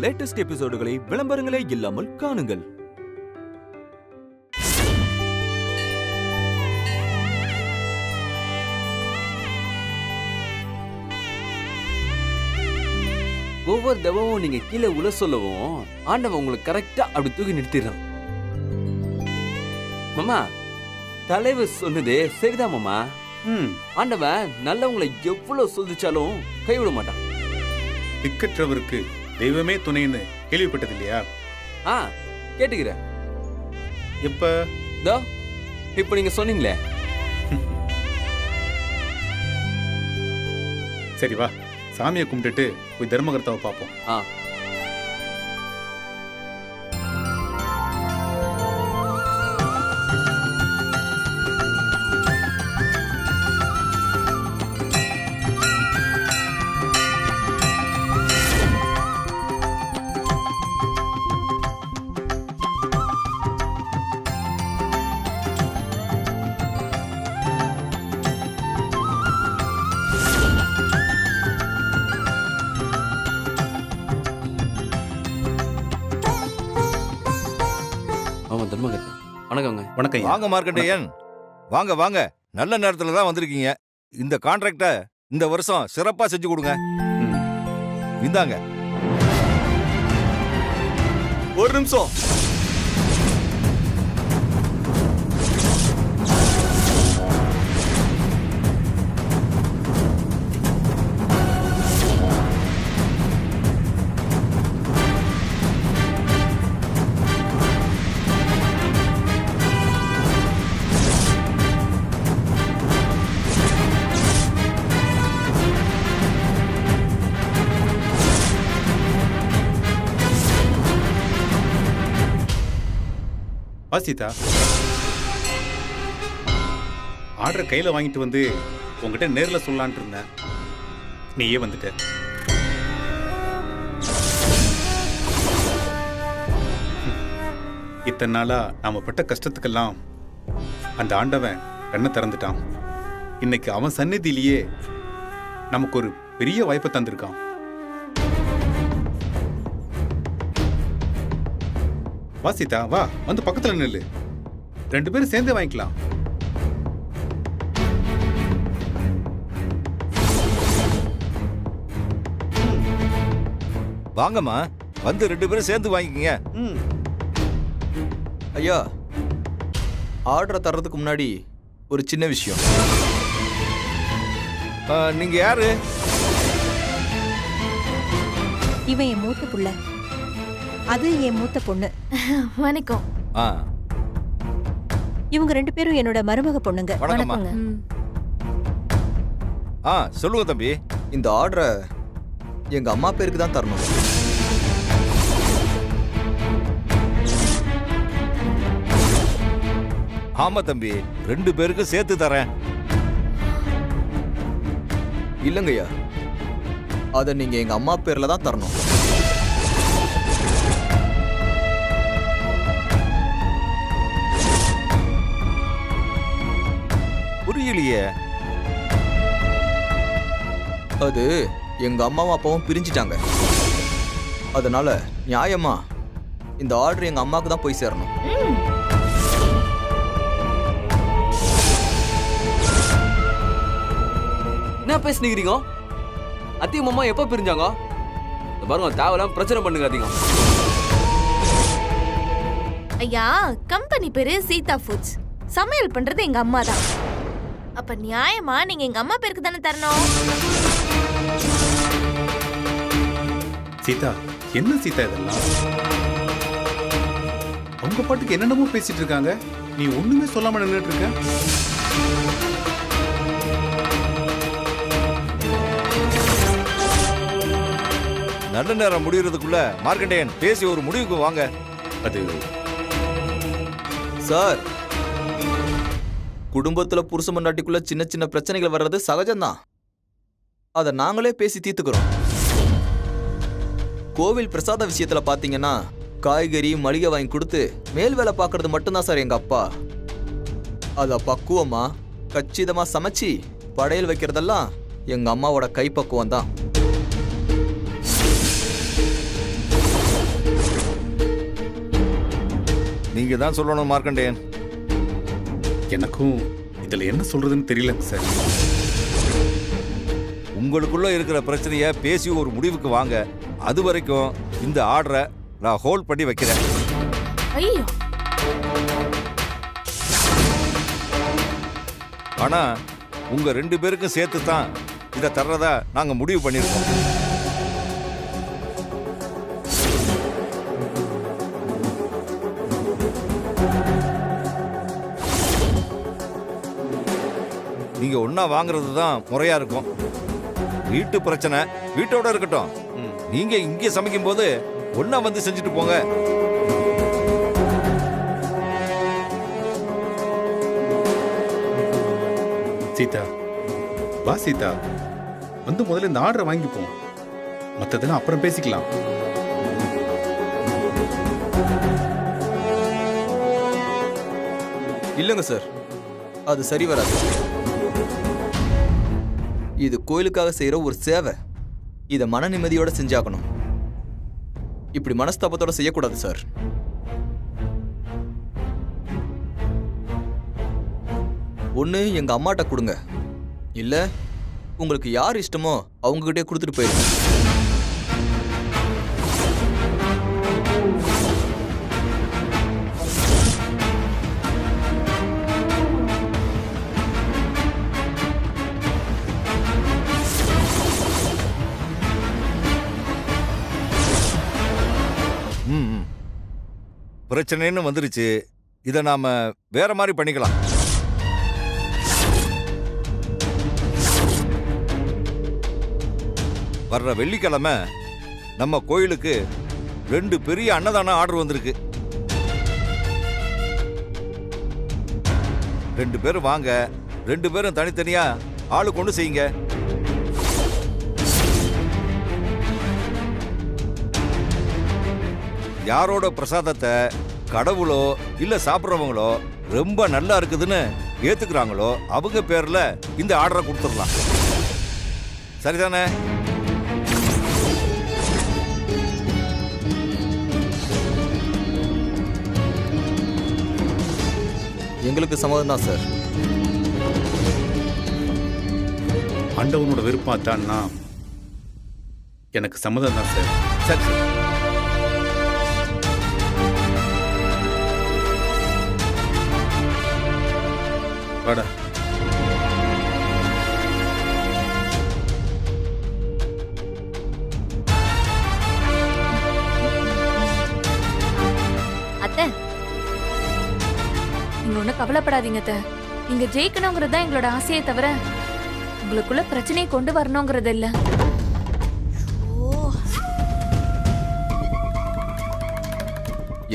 Latest எபிசோடுகளை விளம்பரங்களே இல்லாமல் காணுங்கள். ஒவ்வொரு தடவும் நீங்க கீழே உள்ள சொல்லவும் ஆண்டவன் உங்களுக்கு கரெக்டா அப்படி தூக்கி நிறுத்திடுறான். மாமா, தலைவர் சொன்னதே சரிதான் மாமா. ஆண்டவன் நல்லவங்களை எவ்வளவு சோதிச்சாலும் கைவிட மாட்டான். திக்கற்றவருக்கு தெய்வமே துணைன்னு கேள்விப்பட்டது இல்லையா? கேட்டுக்கிறேன். எப்ப? இப்ப நீங்க சொன்னீங்களே. சரி வா, சாமியை கும்பிட்டுட்டு போய் தர்மகர்த்தாவை பார்ப்போம். வணக்கம். வாங்க மார்க்கண்டேயன், வாங்க வாங்க. நல்ல நேரத்துல தான் வந்திருக்கீங்க. இந்த கான்ட்ராக்ட இந்த வருஷம் சிறப்பா செஞ்சு கொடுங்க. இந்தாங்க. ஒரு நிமிஷம். சீதா, ஆர்டர் கையில வாங்கிட்டு வந்து உங்ககிட்ட நேர்ல சொல்லலான் இருந்தேன். நீயே வந்துட்ட. இத்தனை நாளா நாம பட்ட கஷ்டத்துக்கெல்லாம் அந்த ஆண்டவன் கண்ணை திறந்துட்டான். இன்னைக்கு அவன் சந்நிதியிலேயே நமக்கு ஒரு பெரிய வாய்ப்பை தந்திருக்கான். வா சீதா, வா, வந்து பக்கத்துல நில்லு. 2 பேரும் சேர்ந்தே வாங்கிக்கலாம். வாங்கம்மா, வந்து 2 பேரும் சேர்ந்து வாங்கிக்கங்க. ஐயா, ஆர்டரை தர்றதுக்கு முன்னாடி ஒரு சின்ன விஷயம். நீங்க யாரு? இவன் என் மூத்த புள்ள, அது என் மூத்த பொண்ணு. வணக்கம். இவங்க 2 பேரும் என்னோட மருமக பொண்ணுங்க. வணக்கம்ங்க. சொல்லுங்க தம்பி. இந்த ஆர்டரை எங்க அம்மா பேருக்கு தான் தரணும். ஆமா தம்பி, 2 பேருக்கும் சேர்த்து தரேன். இல்லங்கய்யா, அதை நீங்க எங்க அம்மா பேர்ல தான் தரணும். புரியலையே. அது எங்க அம்மாவும் அப்பாவும் பிரிஞ்சிட்டாங்க. அதனால நியாயமா இந்த ஆர்டர் எங்க அம்மாவுக்கு தான் போய் சேரணும். என்ன பேசுனீங்க? அத்தையும் மாமா எப்ப பிரிஞ்சாங்க? பாருங்க, தேவையில்லாம பிரச்சனை பண்ணுங்க. ஐயா, கம்பெனி பேரு சீதா ஃபுட்ஸ். சமையல் பண்றது எங்க அம்மா தான். அப்ப நியாயமா நீங்க எங்க அம்மா பேருக்கு தானே தரணும். சீதா, என்ன சீதா இதெல்லாம்? அவங்க பாட்டுக்கு என்னென்னமோ பேசிட்டு இருக்காங்க. நீ ஒண்ணுமே சொல்லாம நின்னுட்டு இருக்க. நல்ல நேரம் முடியறதுக்குள்ள மார்க்கண்டேயன் பேசி ஒரு முடிவுக்கு வாங்க. அது சார், குடும்பத்துல புருஷ மண்டாட்டிக்குள்ள சின்ன சின்ன பிரச்சனைகள் வர்றது சகஜம்தான். அதை நாங்களே பேசி தீர்த்துக்கிறோம். கோவில் பிரசாத விஷயத்துல பாத்தீங்கன்னா காய்கறி மளிகை வாங்கி கொடுத்து மேல் வேலை பார்க்கறது மட்டும்தான் சார் எங்க அப்பா. அத பக்குவமா கச்சிதமா சமைச்சு படையல் வைக்கிறதெல்லாம் எங்க அம்மாவோட கைப்பக்குவம் தான். நீங்க தான் சொல்லணும் மார்க்கண்டேயன். எனக்கும் இதுல என்ன சொல்றதுன்னு தெரியலங்க சார். உங்களுக்குள்ள இருக்கிற பிரச்சனைய பேசி ஒரு முடிவுக்கு வாங்க. அது வரைக்கும் இந்த ஆர்டரை நான் ஹோல்ட் பண்ணி வைக்கிறேன். ஐயோ, ஆனா உங்க 2 பேருக்கும் சேர்த்து தான் இதை தர்றதா நாங்க முடிவு பண்ணிருக்கோம். நீங்க ஒன்னா வாங்குறது தான் முறையா இருக்கும். வீட்டு பிரச்சனை வீட்டோட இருக்கட்டும். நீங்க இங்கே சமைக்கும் போது ஒன்னா வந்து செஞ்சுட்டு போங்க. சீதா, வா சீதா, வந்து முதல்ல இந்த ஆர்டரை வாங்கிப்போம். மற்றதெல்லாம் அப்புறம் பேசிக்கலாம். இல்லைங்க சார், அது சரி வராது. இது கோயிலுக்காக செய்யற ஒரு சேவை. இதை மன நிம்மதியோட செஞ்சாகணும். இப்படி மனஸ்தாபத்தோட செய்யக்கூடாது சார். ஒண்ணு எங்க அம்மாட்ட கொடுங்க, இல்ல உங்களுக்கு யார் இஷ்டமோ அவங்க கிட்டே கொடுத்துட்டு போயிடுங்க. பிரச்சனைன்னு வந்துருச்சு. இதை நாம வேற மாதிரி பண்ணிக்கலாம். வர்ற வெள்ளிக்கிழமை நம்ம கோயிலுக்கு 2 பெரிய அன்னதான ஆர்டர் வந்திருக்கு. 2 பேரும் வாங்க. 2 பேரும் தனித்தனியா ஆளு கொண்டு செய்யுங்க. யாரோட பிரசாதத்தை கடவுளோ இல்ல சாப்பிட்றவங்களோ ரொம்ப நல்லா இருக்குதுன்னு ஏத்துக்கிறாங்களோ அவங்க பேர்ல இந்த ஆர்டரை கொடுத்துடலாம். சரிதானே? எங்களுக்கு சம்மதம் தான் சார். ஆண்டவனோட விருப்பம் தான்னா எனக்கு சம்மதம் தான் சார். சரி சரி. வாடா. அத்தை, நீங்க ஒன்னும் கவலைப்படாதீங்க அத்தை. நீங்க ஜெயிக்கணுங்கிறது தான் எங்களோட ஆசையே தவிர உங்களுக்குள்ள பிரச்சனையை கொண்டு வரணுங்கிறது இல்ல.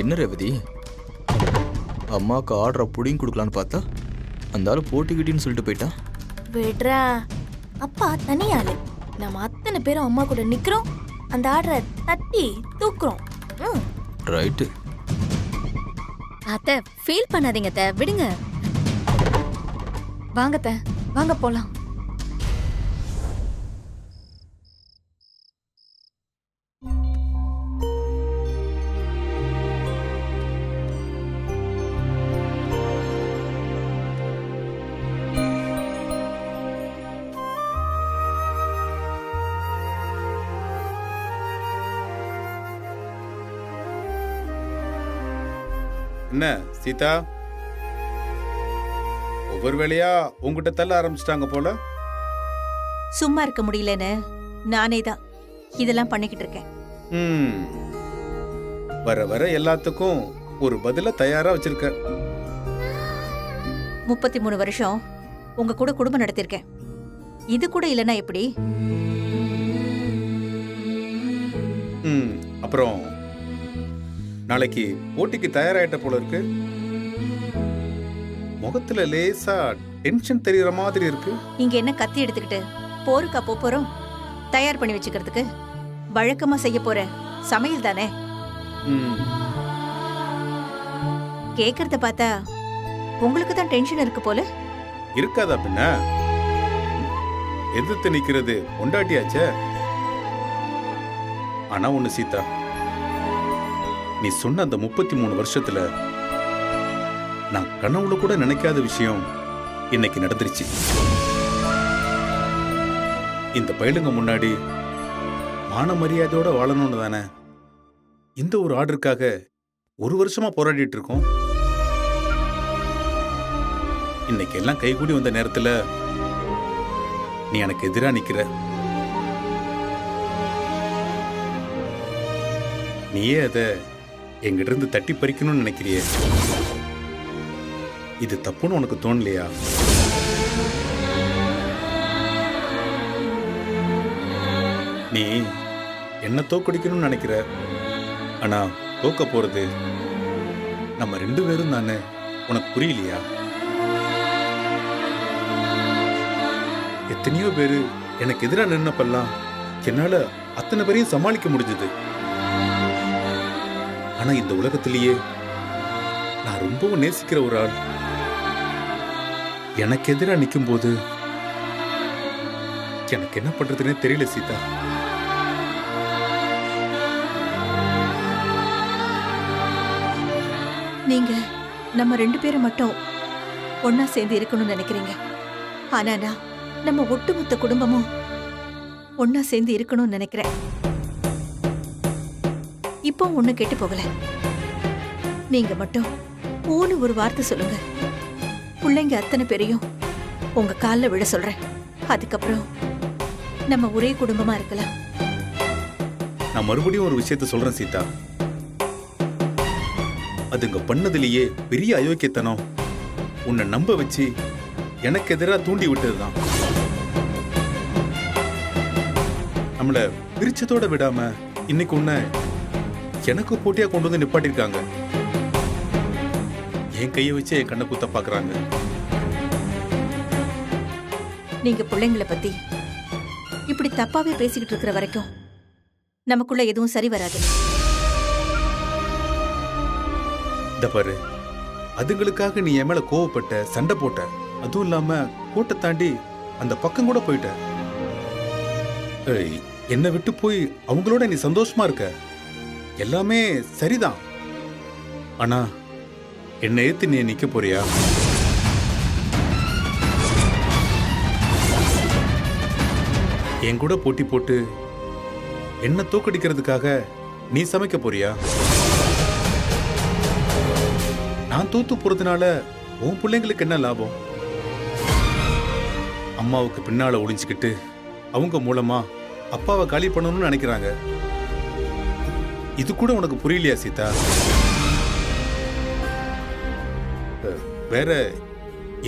என்ன ரேவதி, அம்மாவுக்கு ஆர்டரை புடிங்கி கொடுக்கலான்னு பார்த்தா அந்த ஆளு போட்டுக்கிட்டின்னு சொல்லிட்டு போயிட்டான். விட்றா, அப்பா தனியாளு. நம்ம அத்தனை பேரும் அம்மா கூட நிக்கிறோம், அந்த ஆர்டரை தட்டி தூக்குறோம். ரைட்டு. அத்தை, ஃபீல் பண்ணாதீங்க அத்தை, விடுங்க. வாங்க அத்தை, வாங்க போலாம். என்ன சீதா, ஒவ்வொரு வேளையா உங்ககிட்ட தள்ள ஆரம்பிச்சிட்டாங்க போல. சும்மா இருக்க முடியலன்னு நானே தான் இதெல்லாம் பண்ணிக்கிட்டு இருக்கேன். வர வர எல்லாத்துக்கும் ஒரு பதில தயாரா வச்சிருக்க. 33 வருஷம் உங்க கூட குடும்பம் நடத்திருக்கேன். இது கூட இல்லைன்னா எப்படி? அப்புறம் நாளைக்கு போட்டிக்கு தயாராயிட்ட போல இருக்கு. முகத்துல லேசா டென்ஷன் தெரியற மாதிரி இருக்கு. இங்க என்ன கத்தி எடுத்துக்கிட்டு போருக்கா போறோம்? தயார் பண்ணி வச்சுக்கிறதுக்கு வழக்கமா செய்ய போற சமையல் தானே. கேக்குறத பார்த்தா உங்களுக்கு தான் டென்ஷன் இருக்கு போல. இருக்காதா பின்ன? எதிர்த்து நிக்கிறது பொண்டாட்டியாச்சே. ஆனா ஒண்ணு சீதா, நீ சொன்ன அந்த 33 வருஷத்துல நான் கனவுல கூட நினைக்காத விஷயம் இன்னைக்கு நடந்துருச்சு. இந்த பயலுங்க முன்னாடி மான மரியாதையோட வாழணும்னு தானே இந்த ஒரு ஆர்டருக்காக 1 வருஷமா போராடிட்டு இருக்கோம். இன்னைக்கு எல்லாம் கைகூடி வந்த நேரத்துல நீ எனக்கு எதிரா நிக்கிற. நீயே அத எங்கிட்ட இருந்து தட்டி பறிக்கணும்னு நினைக்கிறியே. இது தப்புன்னு உனக்கு தோணலையா? நீ என்ன தோக்கடிக்கணும்னு நினைக்கிற. ஆனா தோக்க போறது நம்ம 2 பேரும் தானே. உனக்கு புரியலையா? எத்தனையோ பேரு எனக்கு எதிராக நின்னப்பெல்லாம் என்னால அத்தனை பேரையும் சமாளிக்க முடிஞ்சது. ஆனா இந்த உலகத்திலேயே நான் ரொம்பவும் நேசிக்கிற ஒரு ஆள் எனக்கு எதிராக நிற்கும் போது எனக்கு என்ன பண்றதுன்னே தெரியல சீதா. நீங்க நம்ம 2 பேரும் மட்டும் ஒன்னா சேர்ந்து இருக்கணும்னு நினைக்கிறீங்க. ஆனா நான் நம்ம ஒட்டுமொத்த குடும்பமும் ஒன்னா சேர்ந்து இருக்கணும்னு நினைக்கிறேன். இப்போ ஒண்ணு கெட்டு போகல. நீங்க மட்டும் போன்னு ஒரு வார்த்தை சொல்லுங்க. பிள்ளைங்க அத்தனை பேரையும் உங்க கால்ல விழ சொல்றேன். அதுக்கப்புறம் நம்ம ஒரே குடும்பமா இருக்கலாம். நான் மறுபடியும் ஒரு விஷயத்த சொல்றேன் சீதா. அதுங்க பண்ணதிலேயே பெரிய அயோக்கியத்தனம் உன்னை நம்ப வச்சு எனக்கு எதிராக தூண்டி விட்டதுதான். நம்மள பிரிச்சதோட விடாம இன்னைக்கு உன்னை எனக்கு போட்டியா கொண்டு வந்து நிப்பாட்டிருக்காங்க. என் கையை வச்சு என் கண்ணை குத்த பாக்குறாங்க. நீங்க பிள்ளைங்களை பத்தி இப்படி தப்பாவே பேசிக்கிட்டு இருக்கிற வரைக்கும் நமக்குள்ள எதுவும் சரி வராது. இந்த பாரு, அதுங்களுக்காக நீ என் மேல கோவப்பட்ட, சண்டை போட்ட, அதுவும் இல்லாம கோட்டை தாண்டி அந்த பக்கம் கூட போயிட்ட. என்னை விட்டு போய் அவங்களோட நீ சந்தோஷமா இருக்க, எல்லாமே சரிதான். ஆனா என்னை ஏத்து நீ நிக்க போறியா? என் கூட போட்டி போட்டு என்ன தோக்கடிக்கிறதுக்காக நீ சமைக்க போறியா? நான் தோத்து போறதுனால உன் பிள்ளைங்களுக்கு என்ன லாபம்? அம்மாவுக்கு பின்னால ஒளிஞ்சுக்கிட்டு அவங்க மூலமா அப்பாவை காலி பண்ணணும்னு நினைக்கிறாங்க. இது கூட உனக்கு புரியலையா சீதா? வேற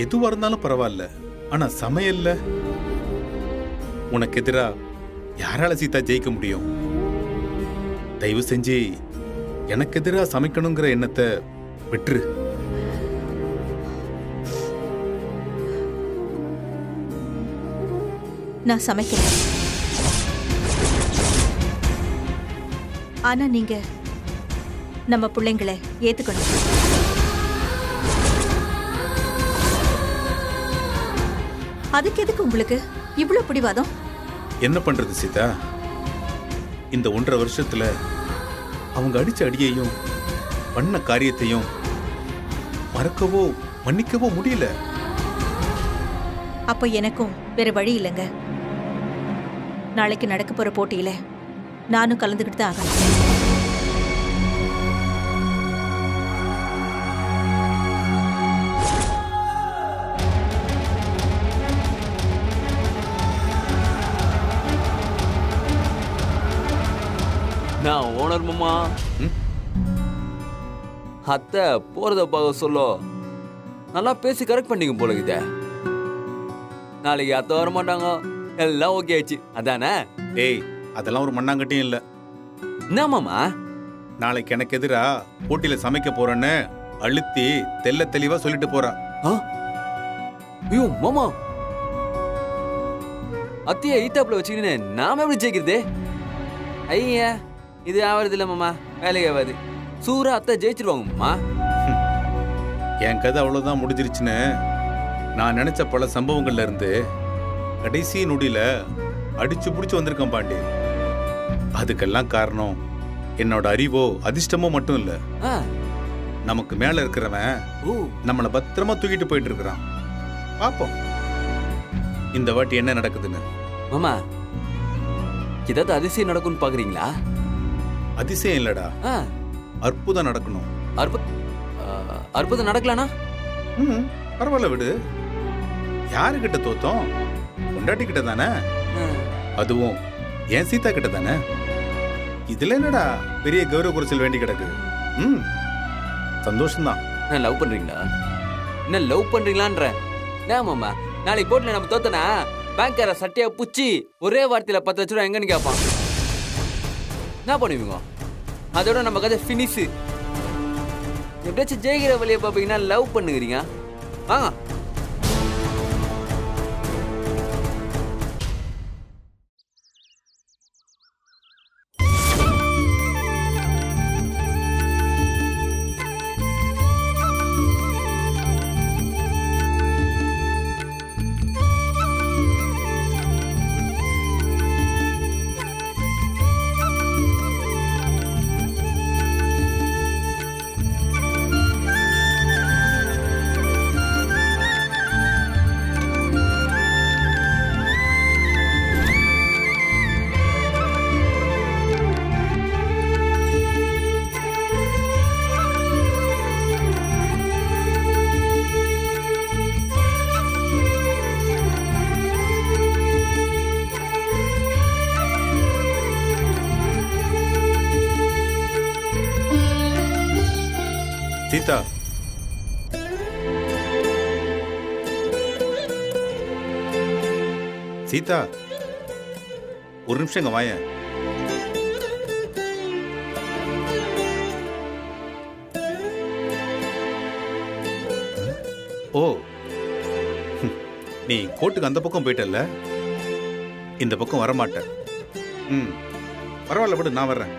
எதுவா இருந்தாலும் பரவாயில்ல, ஆனா சமையல்ல உனக்கு எதிரா யாரால சீதா ஜெயிக்க முடியும்? தயவு செஞ்சு எனக்கு எதிரா சமைக்கணுங்கிற எண்ணத்தை விட்டுரு. நான் சமைக்கிறேன். ஆனா நீங்க நம்ம பிள்ளைங்களை ஏத்துக்கணும். அதுக்கு எதுக்கு உங்களுக்கு இவ்வளவு பிடிவாதம்? என்ன பண்றது சீதா? இந்த 1.5 வருஷத்துல அவங்க அடிச்ச அடியையும் பண்ண காரியத்தையும் மறக்கவோ மன்னிக்கவோ முடியல. அப்ப எனக்கும் வேற வழி இல்லைங்க. நாளைக்கு நடக்க போற போட்டியில நானும் கலந்துக்கிட்டு தான் ஆகணும். நான் ஓனர் மாமா. அத்தை போறத பார்க்க சொல்ல நல்லா பேசி கரெக்ட் பண்ணிக்க போல இத. நாளைக்கு அத்தை வர மாட்டாங்க, எல்லாம் ஓகே ஆயிடுச்சு அதானே? ஏய், அதெல்லாம் ஒரு மண்ணாங்கட்டியும் இல்ல. என்ன மாமா? நாளைக்கு எனக்கு எதிரா போட்டியில சமைக்க போறேன்னு அழுத்தி தெல்ல தெளிவா சொல்லிட்டு போறா. ஐயோ மாமா, அத்தைய ஈத்தாப்புல வச்சுக்கின்னு நாம எப்படி ஜெயிக்கிறது? ஐயா, இது ஆவறது இல்ல மாமா, வேலைக்கு ஆகாது. சூரா அத்தை ஜெயிச்சிருவாங்க மாமா. என் கதை அவ்வளவுதான் முடிஞ்சிருச்சுன்னு நான் நினைச்ச பல சம்பவங்கள்ல இருந்து கடைசி நொடியில அடிச்சு புடிச்சு வந்திருக்கேன் பாண்டி. அதுக்கெல்லாம் காரணம் என்னோட அறிவோ அதிர்ஷ்டமோ மட்டும் இல்ல, நமக்கு மேல இருக்கிறவன் ஓ நம்மளை பத்திரமா தூக்கிட்டு போயிட்டு இருக்கிறான். பாப்போம் இந்த வாட்டி என்ன நடக்குதுன்னு. மாமா ஏதாவது அதிசயம் நடக்கும்னு பாக்குறீங்களா? அதிசயம் இல்லடா, ஆ, அற்புதம் நடக்கணும். அற்புதம் நடக்கலானா? பரவாயில்ல விடு. யாருக்கிட்ட தோத்தோம்? பொண்டாட்டி கிட்ட தானே, அதுவும் என் சீதா கிட்ட தானே. இதுல என்னடா பெரிய கௌரவ குறைச்சல் வேண்டி கிடக்கு? சந்தோஷம்தான். என்ன லவ் பண்றீங்களா? என்ன லவ் பண்றீங்களான்ற? என்ன மாமா, நாளைக்கு போட்ல நம்ம தோத்தனா பேங்க்கார சட்டையா புச்சி ஒரே வார்த்தையில 10 லட்சம் ரூபா எங்கன்னு கேட்பான். என்ன பண்ணுவீங்க? அதோட நம்ம கதை ஃபினிஷ். எப்படியாச்சும் ஜெயிக்கிற வழியை பார்ப்பீங்கன்னா லவ் பண்ணுகிறீங்க. வாங்க. சீதா, சீதா ஒரு நிமிஷம் இங்க வாயேன். ஓ, நீ கோட்டுக்கு அந்த பக்கம் போயிட்டல்ல, இந்த பக்கம் வரமாட்ட. பரவாயில்ல விடு, நான் வர்றேன்.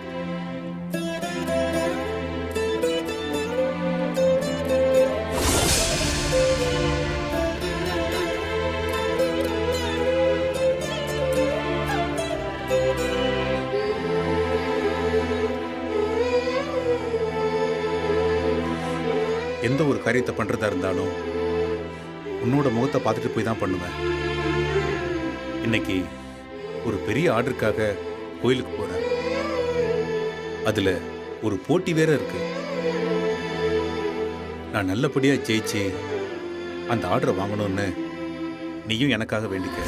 எந்த ஒரு காரியத்தை பண்றதா இருந்தாலும் உன்னோட முகத்தை பார்த்துட்டு போய் தான் பண்ணுவேன். இன்னைக்கு ஒரு பெரிய ஆர்டருக்காக கோயிலுக்கு போறேன். அதுல ஒரு போட்டி வேற இருக்கு. நான் நல்லபடியா ஜெயிச்சு அந்த ஆர்டரை வாங்கணும்னு நீயும் எனக்காக வேண்டிக்க.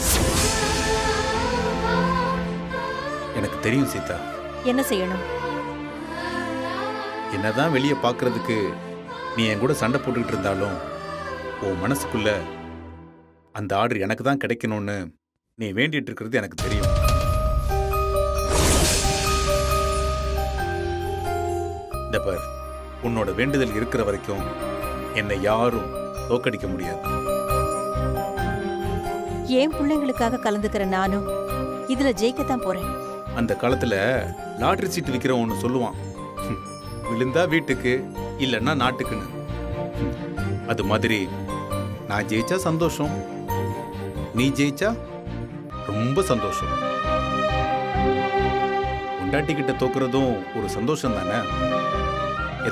எனக்கு தெரியும் சீதா. என்ன செய்யணும்? என்னதான் வெளியே பார்க்கறதுக்கு நீ என் கூட சண்டை போட்டுக்கிட்டு இருந்தாலும் உன் மனசுக்குள்ள அந்த ஆர்டர் எனக்கு தான் கிடைக்கணும்னு நீ வேண்டிட்டு இருக்கிறது எனக்கு தெரியும். இந்த பார், உன்னோட வேண்டுதல் இருக்கிற வரைக்கும் என்னை யாரும் தோக்கடிக்க முடியாது. என் பிள்ளைங்களுக்காக கலந்துக்கிற நானும் இதுல ஜெயிக்கத்தான் போறேன். அந்த காலத்துல லாட்டரி சீட்டு விற்கிறவன் ஒன்று சொல்லுவான், விழுந்தா வீட்டுக்கு இல்லைன்னா நாட்டுக்குன்னு. அது மாதிரி நான் ஜெயிச்சா சந்தோஷம், நீ ஜெயிச்சா ரொம்ப சந்தோஷம். பொண்டாட்டிக்கிட்ட தோக்குறதும் ஒரு சந்தோஷம் தானே.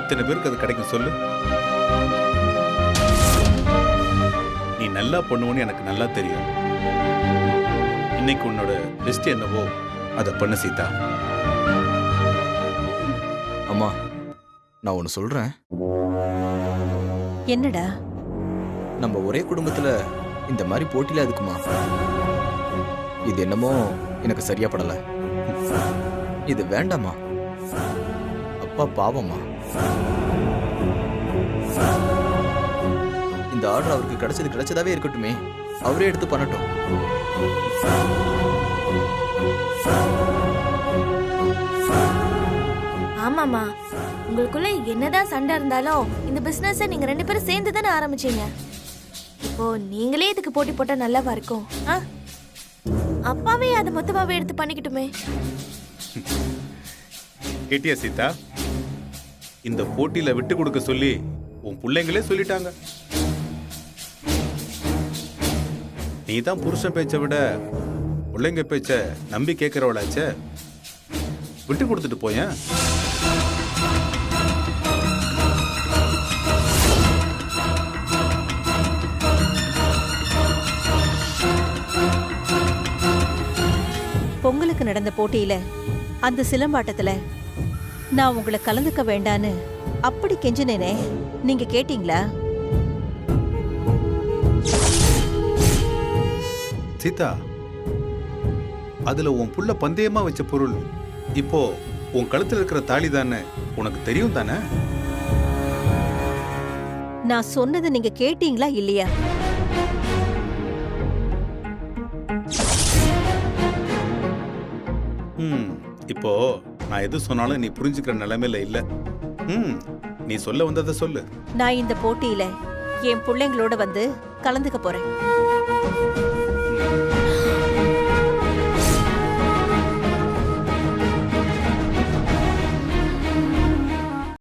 எத்தனை பேருக்கு அது கிடைக்கும் சொல்லு? நீ நல்லா பண்ணுவோன்னு எனக்கு நல்லா தெரியும். இன்னைக்கு உன்னோட பெஸ்ட் என்னவோ அதை பண்ண சீதா. அம்மா, நான் ஒன்று சொல்றேன். என்னடா? நம்ம ஒரே குடும்பத்துல இந்த மாதிரி போட்டியில அதுக்குமா? இது என்னமோ எனக்கு சரியா படல. இது வேண்டாமா? அப்பா பாவமா. இந்த ஆர்டர் அவருக்கு கிடைச்சதாவே இருக்கட்டுமே, அவரே எடுத்து பண்ணட்டும். ஆமாமா, உங்களுக்குள்ள என்னதான் சண்டை இருந்தாலும் இந்த பிசினஸை நீங்க 2 பேரும் சேர்ந்து தானே ஆரம்பிச்சீங்க. இப்போ நீங்களே இதுக்கு போட்டி போட்டா நல்லாவா இருக்கும்? அப்பாவே அதை மொத்தமாவே எடுத்து பண்ணிக்கிட்டுமே. கேட்டியா சீதா? இந்த போட்டியில விட்டு கொடுக்க சொல்லி உன் பிள்ளைங்களே சொல்லிட்டாங்க. நீ தான் புருஷன் பேச்சை விட பிள்ளைங்க பேச்ச நம்பி கேட்கிறவளாச்சே, விட்டு கொடுத்துட்டு போயேன். நடந்த போட்டியில அந்த சிலம்பாட்டத்துல நான் உங்களை கலந்துக்க வேண்டான்னு அப்படி கெஞ்சினேனே, நீங்க கேட்டீங்களா? சீதா, அதுல உன் புள்ள பந்தயமா வச்ச பொருள் இப்போ உன் கழுத்துல இருக்கிற தாலி தானே, உனக்கு தெரியும் தானே? நான் சொன்னதை நீங்க கேட்டீங்களா இல்லையா? இப்போ நான் எது சொன்னாலும் நீ புரிஞ்சுக்கிற நிலைமையில இல்ல. நீ சொல்ல வந்ததை சொல்லு. நான் இந்த போட்டியில என் பிள்ளைங்களோட வந்து கலந்துக்க போறேன்.